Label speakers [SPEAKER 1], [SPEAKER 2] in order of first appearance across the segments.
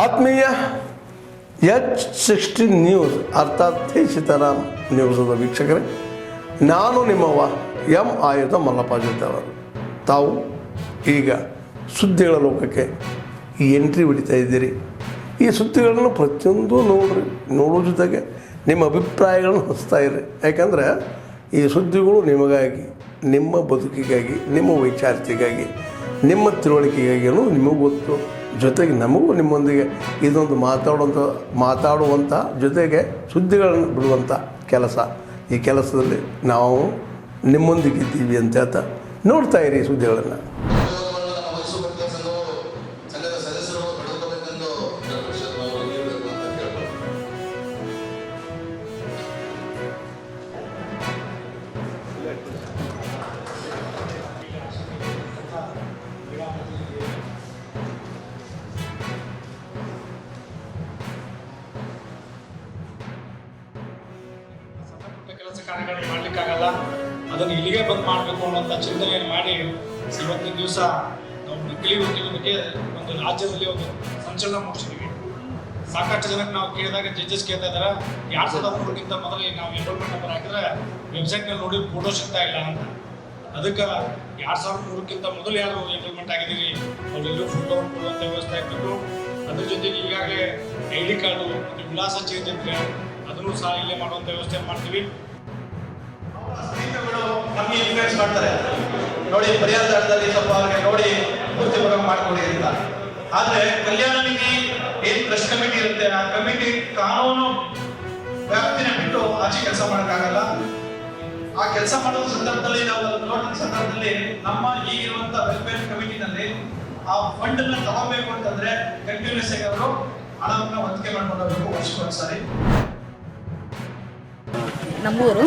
[SPEAKER 1] ಆತ್ಮೀಯ H16 news ಅರ್ಥಾತ್ ಸೀತಾರಾಮ್ ನ್ಯೂಸದ ವೀಕ್ಷಕರೇ, ನಾನು ನಿಮ್ಮವ ಎಂ ಆಯುಧ ಮಲ್ಲಪ್ಪ ಜೊತೆ ಅವರು. ತಾವು ಈಗ ಸುದ್ದಿಗಳ ಲೋಕಕ್ಕೆ ಎಂಟ್ರಿ ಹೊಡಿತಾ ಇದ್ದೀರಿ. ಈ ಸುದ್ದಿಗಳನ್ನು ಪ್ರತಿಯೊಂದು ನೋಡೋ ಜೊತೆಗೆ ನಿಮ್ಮ ಅಭಿಪ್ರಾಯಗಳನ್ನು ಹಚ್ತಾ ಇರ್ರಿ. ಯಾಕಂದರೆ ಈ ಸುದ್ದಿಗಳು ನಿಮಗಾಗಿ, ನಿಮ್ಮ ಬದುಕಿಗಾಗಿ, ನಿಮ್ಮ ವೈಚಾರಿಕೆಗಾಗಿ, ನಿಮ್ಮ ತಿಳುವಳಿಕೆಗಾಗಿಯೂ ನಿಮಗೂ ಗೊತ್ತು. ಜೊತೆಗೆ ನಮಗೂ ನಿಮ್ಮೊಂದಿಗೆ ಇದೊಂದು ಮಾತಾಡುವಂಥ ಜೊತೆಗೆ ಸುದ್ದಿಗಳನ್ನು ಬಿಡುವಂಥ ಕೆಲಸ. ಈ ಕೆಲಸದಲ್ಲಿ ನಾವು ನಿಮ್ಮೊಂದಿಗೆ ಇದ್ದೀವಿ ಅಂತ ಹೇಳ್ತಾ ನೋಡ್ತಾ ಇರಿ ಸುದ್ದಿಗಳನ್ನು.
[SPEAKER 2] ಕೆಲಸ ಕಾರ್ಯಗಳನ್ನು ಮಾಡಲಿಕ್ಕಾಗಲ್ಲ, ಅದನ್ನು ಇಲ್ಲಿಗೆ ಬಂದ್ ಮಾಡಬೇಕು ಅನ್ನೋಂಥ ಚಿಂತನೆಯನ್ನು ಮಾಡಿ ಇವತ್ತಿನ ದಿವಸ ನಾವು ನಕಲಿ ವೃತ್ತಿಗಳ ಬಗ್ಗೆ ಒಂದು ರಾಜ್ಯದಲ್ಲಿ ಒಂದು ಸಂಚಲನ ಮೂಡಿಸಿದ್ದೀವಿ. ಸಾಕಷ್ಟು ಜನಕ್ಕೆ ನಾವು ಕೇಳಿದಾಗ ಜಡ್ಜಸ್ ಕೇಳ್ತಾ ಇದ್ದಾರೆ, 2003ಕ್ಕಿಂತ ಮೊದಲು ನಾವು ಎನ್ರೋಲ್ಮೆಂಟ್ ನಂಬರ್ ಹಾಕಿದ್ರೆ ವೆಬ್ಸೈಟ್ನಲ್ಲಿ ನೋಡಿ ಫೋಟೋ ಸಿಗ್ತಾ ಇಲ್ಲ ಅಂತ. ಅದಕ್ಕೆ 2003ಕ್ಕಿಂತ ಮೊದಲು ಯಾರು ಎನ್ರೋಲ್ಮೆಂಟ್ ಆಗಿದ್ದೀವಿ ಅವರೆಲ್ಲರೂ ಫೋಟೋ ಕೊಡುವಂಥ ವ್ಯವಸ್ಥೆ ಆಗಬೇಕು. ಅದ್ರ ಜೊತೆಗೆ ಈಗಾಗಲೇ ID ಕಾರ್ಡು ಮತ್ತು ವಿಳಾಸ ಚೇಂಜ್ ಇದ್ರೆ ಅದನ್ನು ಸಹ ಇಲ್ಲೇ ಮಾಡುವಂಥ ವ್ಯವಸ್ಥೆ ಮಾಡ್ತೀವಿ.
[SPEAKER 3] ನಮಗೆ ಇನ್ಫ್ಲೂಯೆನ್ಸ್ ಮಾಡ್ತಾರೆ ನೋಡಿ, ಪರಿಹಾರ ದಳದಲ್ಲಿ ಸ್ವಲ್ಪ ಅವ್ರಿಗೆ ನೋಡಿ ಪೂರ್ತಿ ಮಾಡ್ಕೊಡಿ ಅಂತ. ಆದ್ರೆ ಕಲ್ಯಾಣ ನಿಧಿ ಏನ್ ಟ್ರಸ್ಟ್ ಕಮಿಟಿ ಇರುತ್ತೆ, ಆ ಕಮಿಟಿ ಕಾನೂನು ವ್ಯಾಪ್ತಿನ ಬಿಟ್ಟು ಆಚೆ ಕೆಲಸ ಮಾಡೋಕ್ಕಾಗಲ್ಲ. ಆ ಕೆಲಸ ಮಾಡೋ ಸಂದರ್ಭದಲ್ಲಿ ನಾವು ನೋಡಿದ ಸಂದರ್ಭದಲ್ಲಿ ನಮ್ಮ ಈಗಿರುವಂತ ವೆಲ್ಫೇರ್ ಕಮಿಟಿನಲ್ಲಿ ಆ ಫಂಡ್ ಅನ್ನ ತಗೋಬೇಕು ಅಂತಂದ್ರೆ ಕಂಟಿನ್ಯೂಸ್ ಆಗಿ ಅವರು ಹಣವನ್ನು ಹೊಂದಿಕೆ ಮಾಡ್ಕೊಂಡು ಹೋಗಬೇಕು ವರ್ಷಕ್ಕೊಂದ್ಸಾರಿ.
[SPEAKER 4] ನಮ್ಮೂರು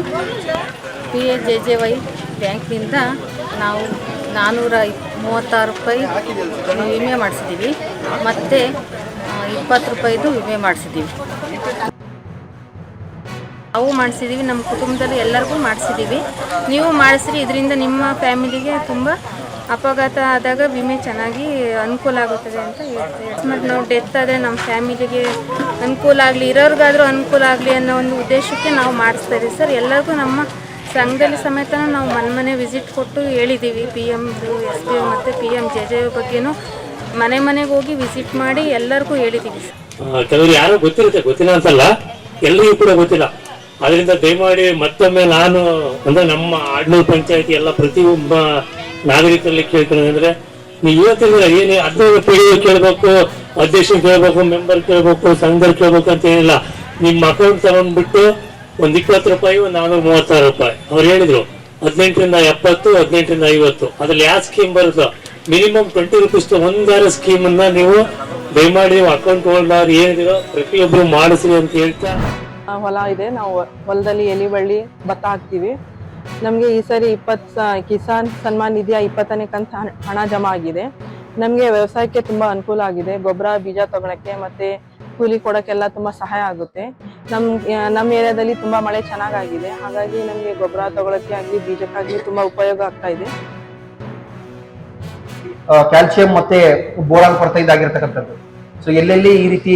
[SPEAKER 4] PAJJY ಬ್ಯಾಂಕ್ನಿಂದ ನಾವು 436 ರೂಪಾಯಿ ವಿಮೆ ಮಾಡಿಸಿದ್ದೀವಿ, ಮತ್ತು 20 ರೂಪಾಯಿದು ವಿಮೆ ಮಾಡಿಸಿದ್ದೀವಿ. ನಾವು ಮಾಡಿಸಿದ್ದೀವಿ, ನಮ್ಮ ಕುಟುಂಬದಲ್ಲಿ ಎಲ್ಲರಿಗೂ ಮಾಡಿಸಿದ್ದೀವಿ. ನೀವು ಮಾಡಿಸ್ರಿ, ಇದರಿಂದ ನಿಮ್ಮ ಫ್ಯಾಮಿಲಿಗೆ ತುಂಬ ಅಪಘಾತ ಆದಾಗ ವಿಮೆ ಚೆನ್ನಾಗಿ ಅನುಕೂಲ ಆಗುತ್ತದೆ ಅಂತ ಹೇಳ್ತೀವಿ. ಮತ್ತು ನಾವು ಡೆತ್ ಆದರೆ ನಮ್ಮ ಫ್ಯಾಮಿಲಿಗೆ ಅನುಕೂಲ ಆಗಲಿ, ಇರೋರಿಗಾದರೂ ಅನುಕೂಲ ಆಗಲಿ ಅನ್ನೋ ಒಂದು ಉದ್ದೇಶಕ್ಕೆ ನಾವು ಮಾಡಿಸ್ತಾ ಇದ್ದೀವಿ ಸರ್. ಎಲ್ಲರಿಗೂ ನಮ್ಮ ಸಂಘದಲ್ಲಿ ಸಮೇತ ನಾವು ಮನೆ ವಿಸಿಟ್ ಕೊಟ್ಟು ಹೇಳಿದ್ದೀವಿ. PMದು SB ಮತ್ತು PMJJ ಬಗ್ಗೆನೂ ಮನೆಗೆ ಹೋಗಿ ವಿಸಿಟ್ ಮಾಡಿ ಎಲ್ಲರಿಗೂ ಹೇಳಿದ್ದೀವಿ ಸರ್.
[SPEAKER 5] ಕೆಲವರು ಯಾರೋ ಗೊತ್ತಿರುತ್ತೆ, ಗೊತ್ತಿಲ್ಲ ಅಂತಲ್ಲ, ಎಲ್ಲರಿಗೂ ಕೂಡ ಗೊತ್ತಿಲ್ಲ. ಅದರಿಂದ ದಯಮಾಡಿ ಮತ್ತೊಮ್ಮೆ ನಾನು ಅಂದ್ರೆ ನಮ್ಮ ಆಡ್ನೂರು ಪಂಚಾಯತಿ ಎಲ್ಲ ಪ್ರತಿಯೊಬ್ಬ ನಾಗರಿಕರಲ್ಲಿ ಕೇಳ್ಕೊಳ್ಳೋದಂದ್ರೆ, ನೀವು ಇವತ್ತಿನ ಏನು 15 ಪೀಳಿಗೆ ಕೇಳಬೇಕು, ಅಧ್ಯಕ್ಷ ಕೇಳಬೇಕು, ಮೆಂಬರ್ ಕೇಳಬೇಕು, ಸಂಘದಲ್ಲಿ ಕೇಳಬೇಕು ಅಂತ ಏನಿಲ್ಲ. ನಿಮ್ಮ ಅಕೌಂಟ್ ತಗೊಂಡ್ಬಿಟ್ಟು ಒಂದು 20 ರೂಪಾಯಿ, 436 ರೂಪಾಯಿ ಅವ್ರು ಹೇಳಿದ್ರು. 18ರಿಂದ 70, 18ರಿಂದ 50 ಅದ್ರಲ್ಲಿ ಯಾವ ಸ್ಕೀಮ್ ಬರುತ್ತೋ ಮಿನಿಮಮ್ 20 ರೂಪೀಸ್ ಒಂದಾರ ಸ್ಕೀಮ್ ಅನ್ನ ನೀವು ದಯಮಾಡಿ ನೀವು ಅಕೌಂಟ್ ಹೋಲ್ಡರ್ ಏನಿದಿರೋ ಪ್ರತಿಯೊಬ್ರು ಮಾಡಿಸ್ರಿ ಅಂತ ಹೇಳ್ತಾ.
[SPEAKER 6] ಹೊಲ ಇದೆ, ನಾವು ಹೊಲದಲ್ಲಿ ಎಲಿ ಬಳ್ಳಿ ಭತ್ತ ಹಾಕ್ತೀವಿ. ನಮಗೆ ಈ ಸರಿ 20 ಕಿಸಾನ್ ಸನ್ಮಾನ್ ನಿಧಿಯ 20ನೇ ಕಂತು ಹಣ ಜಮಾ ಆಗಿದೆ. ನಮಗೆ ವ್ಯವಸಾಯಕ್ಕೆ ತುಂಬಾ ಅನುಕೂಲ ಆಗಿದೆ. ಗೊಬ್ಬರ ಬೀಜ ತಗೊಳಕ್ಕೆ ಮತ್ತೆ ಕೂಲಿ ಕೊಡೋಕ್ಕೆಲ್ಲ ತುಂಬಾ ಸಹಾಯ ಆಗುತ್ತೆ. ನಮ್ಮ ಏರಿಯಾದಲ್ಲಿ ತುಂಬಾ ಮಳೆ ಚೆನ್ನಾಗಾಗಿದೆ, ಹಾಗಾಗಿ ನಮಗೆ ಗೊಬ್ಬರ ತಗೊಳಕ್ಕೆ ಆಗಲಿ ಬೀಜಕ್ಕಾಗ್ಲಿ ತುಂಬಾ ಉಪಯೋಗ ಆಗ್ತಾ ಇದೆ.
[SPEAKER 7] ಕ್ಯಾಲ್ಸಿಯಂ ಮತ್ತೆ ಬೋರಾನ್ ಕೊರತೆ ಇದಾಗಿರ್ತಕ್ಕಂಥದ್ದು. ಸೊ ಎಲ್ಲೆಲ್ಲಿ ಈ ರೀತಿ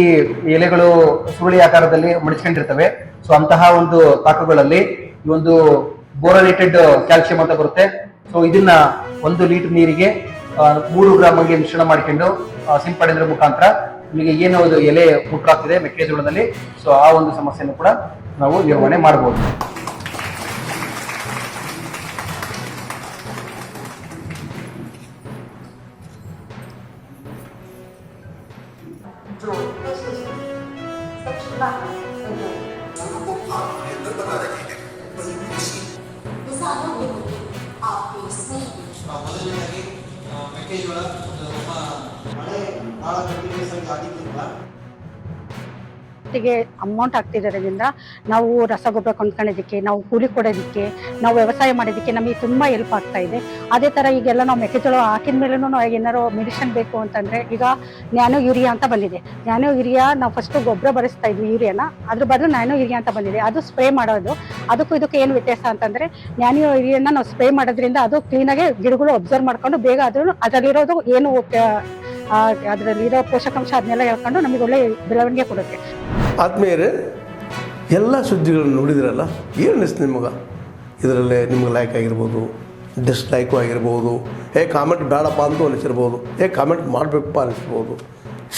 [SPEAKER 7] ಎಲೆಗಳು ಸುರುಳಿ ಆಕಾರದಲ್ಲಿ ಮಡಿಸ್ಕೊಂಡಿರ್ತವೆ, ಸೊ ಅಂತಹ ಒಂದು ತಾಕುಗಳಲ್ಲಿ ಈ ಒಂದು ಬೋರಾನೇಟೆಡ್ ಕ್ಯಾಲ್ಸಿಯಂ ಅಂತ ಬರುತ್ತೆ. ಸೊ ಇದನ್ನ 1 ಲೀಟರ್ ನೀರಿಗೆ 3 ಗ್ರಾಮ್ ಆಗಿ ಮಿಶ್ರಣ ಮಾಡಿಕೊಂಡು ಸಿಂಪಡಣೆ ಮುಖಾಂತರ ನಿಮಗೆ ಏನು ಎಲೆ ಮುಟ್ಟಾಗ್ತಿದೆ ಮೆಕ್ಕೆಜೋಳದಲ್ಲಿ, ಸೊ ಆ ಒಂದು ಸಮಸ್ಯೆಯನ್ನು ಕೂಡ ನಾವು ನಿರ್ವಹಣೆ ಮಾಡಬಹುದು.
[SPEAKER 3] ಮೊದಲನೇದಾಗಿ ಮೆಕ್ಕೆಜೋಳ ನಮ್ಮ ಮಳೆ ಭಾಳ ಕಂಟಿನ್ಯೂಸ್ ಆಗಿ ಆಗಿದ್ದರಿಂದ
[SPEAKER 8] ಅಮೌಂಟ್ ಆಗ್ತಿರೋದ್ರಿಂದ ನಾವು ರಸಗೊಬ್ಬರ ಕೊಂಡ್ಕೊಳ್ಳೋದಕ್ಕೆ, ನಾವು ಕೂಲಿ ಕೊಡೋದಕ್ಕೆ, ನಾವು ವ್ಯವಸಾಯ ಮಾಡೋದಕ್ಕೆ ನಮಗೆ ತುಂಬ ಹೆಲ್ಪ್ ಆಗ್ತಾ ಇದೆ. ಅದೇ ಥರ ಈಗೆಲ್ಲ ನಾವು ಮೆಕ್ಕೆಜೋಳ ಹಾಕಿದ ಮೇಲೂ ಏನಾರು ಮೆಡಿಸಿನ್ ಬೇಕು ಅಂತಂದರೆ ಈಗ ನ್ಯಾನೋ ಯೂರಿಯಾ ಅಂತ ಬಂದಿದೆ. ನ್ಯಾನೋ ಯೂರಿಯಾ ನಾವು ಫಸ್ಟು ಗೊಬ್ಬರ ಬರೆಸ್ತಾ ಇದ್ವಿ ಯೂರಿಯಾನ, ಅದ್ರ ಬದಲು ನ್ಯಾನೋ ಯೂರಿಯಾ ಅಂತ ಬಂದಿದೆ. ಅದು ಸ್ಪ್ರೇ ಮಾಡೋದು, ಅದಕ್ಕೂ ಇದಕ್ಕೆ ಏನು ವ್ಯತ್ಯಾಸ ಅಂತಂದರೆ ನ್ಯಾನೋ ಯೂರಿಯಾನ ನಾವು ಸ್ಪ್ರೇ ಮಾಡೋದ್ರಿಂದ ಅದು ಕ್ಲೀನಾಗಿ ಗಿಡಗಳು ಅಬ್ಸರ್ವ್ ಮಾಡ್ಕೊಂಡು ಬೇಗ ಅದರಲ್ಲಿರೋದು ಏನು ಅದರಲ್ಲಿ ಇರೋ ಪೋಷಕಾಂಶ ಅದನ್ನೆಲ್ಲ ಹೇಳ್ಕೊಂಡು ನಮಗೆ ಒಳ್ಳೆ ಬೆಳವಣಿಗೆ ಕೊಡುತ್ತೆ.
[SPEAKER 1] ಆದ್ಮೇಲೆ ಎಲ್ಲ ಸುದ್ದಿಗಳನ್ನು ನೋಡಿದ್ರಲ್ಲ, ಏನು ಅನಿಸ್ತು ನಿಮಗೆ? ಇದರಲ್ಲೇ ನಿಮ್ಗೆ ಲೈಕ್ ಆಗಿರ್ಬೋದು, ಡಿಸ್ಲೈಕು ಆಗಿರ್ಬೋದು, ಕಾಮೆಂಟ್ ಬೇಡಪ್ಪ ಅಂತೂ ಅನಿಸಿರ್ಬೋದು, ಕಾಮೆಂಟ್ ಮಾಡಬೇಕಪ್ಪ ಅನಿಸಿರ್ಬೋದು,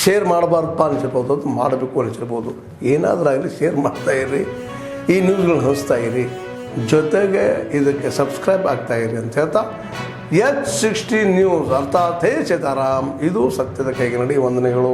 [SPEAKER 1] ಶೇರ್ ಮಾಡಬಾರ್ದಪ್ಪ ಅನಿಸಿರ್ಬೋದು, ಅದು ಮಾಡಬೇಕು ಅನಿಸಿರ್ಬೋದು. ಏನಾದರೂ ಆಗಲಿ ಶೇರ್ ಮಾಡ್ತಾಯಿರಿ, ಈ ನ್ಯೂಸ್ಗಳನ್ನ ಹಂಚ್ತಾ ಇರಿ, ಜೊತೆಗೆ ಇದಕ್ಕೆ ಸಬ್ಸ್ಕ್ರೈಬ್ ಆಗ್ತಾಯಿರಿ ಅಂತ ಹೇಳ್ತಾ H16 ನ್ಯೂಸ್ ಅರ್ಥಾತ್ ಹೇ ಸೀತಾರಾಮ್, ಇದು ಸತ್ಯದ ಕೈಗೆ ನಡಿ. ವಂದನೆಗಳು.